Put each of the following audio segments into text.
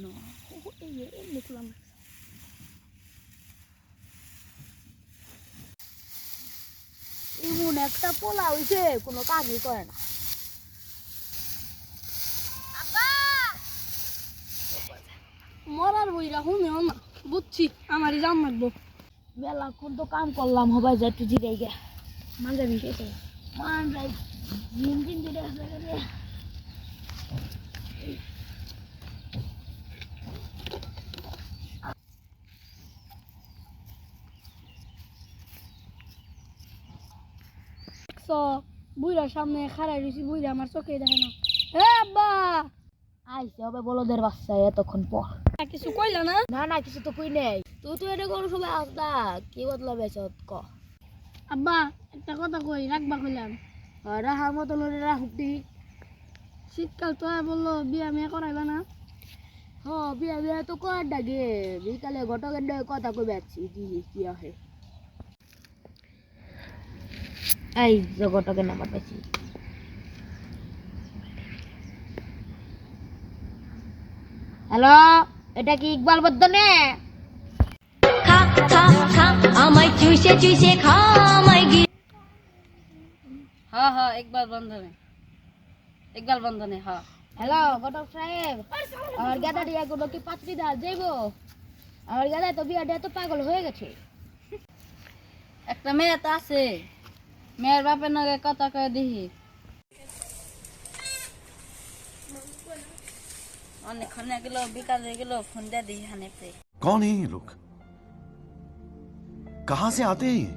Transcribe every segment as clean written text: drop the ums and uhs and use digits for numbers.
না এই দেখলাম এমন একটা পোলা হইছে কোনো কাজই করে না। মরার বইরা শুনেও না, বুঝছি আমারই জান লাগবো। বেলাক্ষণ তো কাম করলাম, হবাই যা একটু জিরাই গে মানজাই মিশাইছে মানজাই জিন জিরে আছে। বুইরার সামনে খাড়াই রয়েছি, বুইরা আমার চোখে দেখে না। হে আব্বা আইসে হবে বলদের বাচ্চা এতক্ষণ পর। কিছু কইলা না? না না কিছু তো কই নেই। তুই তো এটা কোনো সময় আসদা কি বদলা বেচ ক। আব্বা একটা কথা কই রাখবা কইলাম, রাখার মতো রাখতি। শীতকাল তো বললো বিয়া মেয়ে করাইবা না? হ বিয়া বিয়া তো কর ডাকে বিকালে ঘটকের কথা কই বেচছি কি আহে। এই যে ঘটকের নাম্বার পেয়েছি। হ্যালো, এটা কি ইকবাল বর্ধনে? খা খা খা আমায় চুষে চুষে খা আমায় গি। হ্যাঁ হ্যাঁ ইকবাল বন্ধনে হ্যাঁ। হ্যালো ঘটক সাহেব, আমার গাদা দিয়া গুলো কি পাত্রী দা যাইব? আমার গাদা তো বিয়া দিয়া তো পাগল হয়ে গেছে। একটা মেয়ে তো আছে, মেয়ের বাপের নাকি কথা কয়ে দেখি। অনেকক্ষণ গেল বিকাল হয়ে গেল, ফোন দিয়ে দিই হানিফে। कौन है ये लोग? कहां से आते हैं ये?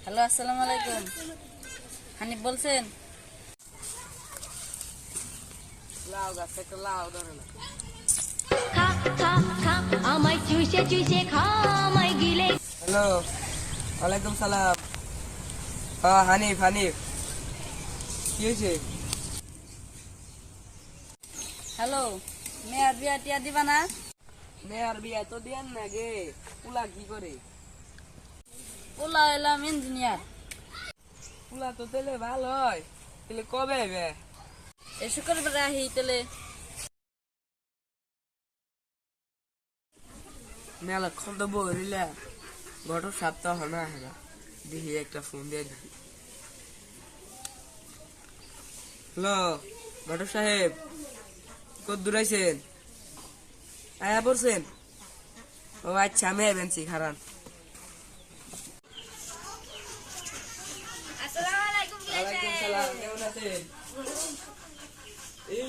হ্যালো আসসালামু আলাইকুম, হানিফ বলছেন? লাউ গাছ একটা লাউ ধরে না। খা খা খা আমায় চুষে চুষে খা আমায় গিলে। হ্যালো ওয়ালাইকুম সালাম। হানিফ কি হয়েছে? হ্যালো মেয়ের বিয়া টিয়া দিবা না? মেয়ের বিয়া তো দিয়ান না গে, পুলা কি করে? পোলা এলাম ইঞ্জিনিয়ার। পুলা তো তেলে ভালো হয়, তেলে কবে আইবে? এই শুক্রবার আহি তেলে। মেলা খন্দ বলিলা ঘটক সপ্তাহ না হেনা দেখি একটা ফোন দিয়ে দেখি। হ্যালো ঘটক সাহেব, কত দূর আইছেন? আয়া পড়ছেন? ও আচ্ছা আমি আইবেনছি খারান। ওয়ালাইকুম সালাম, কেমন আছেন? এই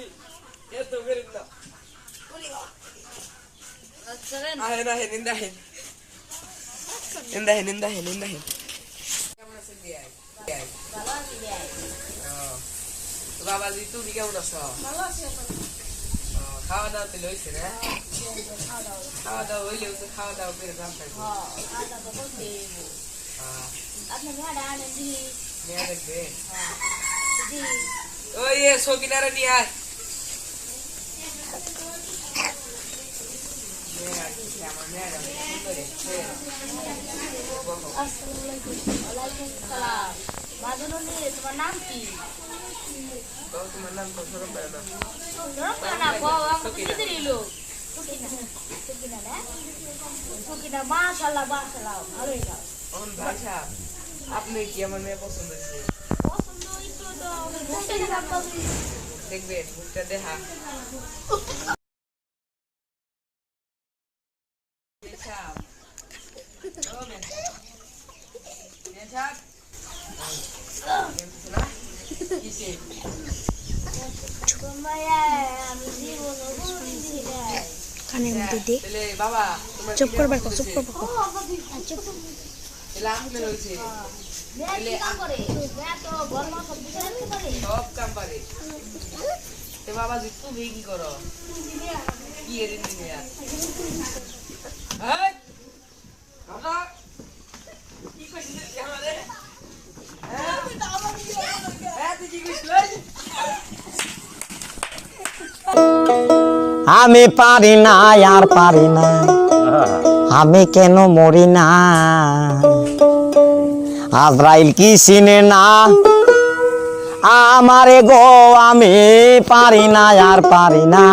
এত বেরিন না। আহেন আহেন ইন্দাহেন কেমন আছেন বিয়াই? বাবাজি তুমি কেমন আছো? খাওয়া দাওয়া তো লইছে না? খাওয়া দাওয়া হইলেও তো খাওয়া দাওয়া করে দাম পাইছে। মেয়া দেখবে ওই সকিনারে নিয়ে আয়। তোমার নাম কি? তোমার নাম তো সরব না। মাশাআল্লাহ মাশাআল্লাহ ভালোই গাও। ভাই সাহেব আপনি কি আমার মেয়ে পছন্দ হয়েছে? দেখবেন মুখটা দেখা। বাবা চুপ করবার চুপ করবার সব কাম পারে। বাবা তুমি কি করো? কি এর ইঞ্জিনিয়ার? আমি পারি না আর পারি না, আমি কেন মরি না? আজরাইল কি চিনে না, আমারে গো আমি পারি না আর পারি না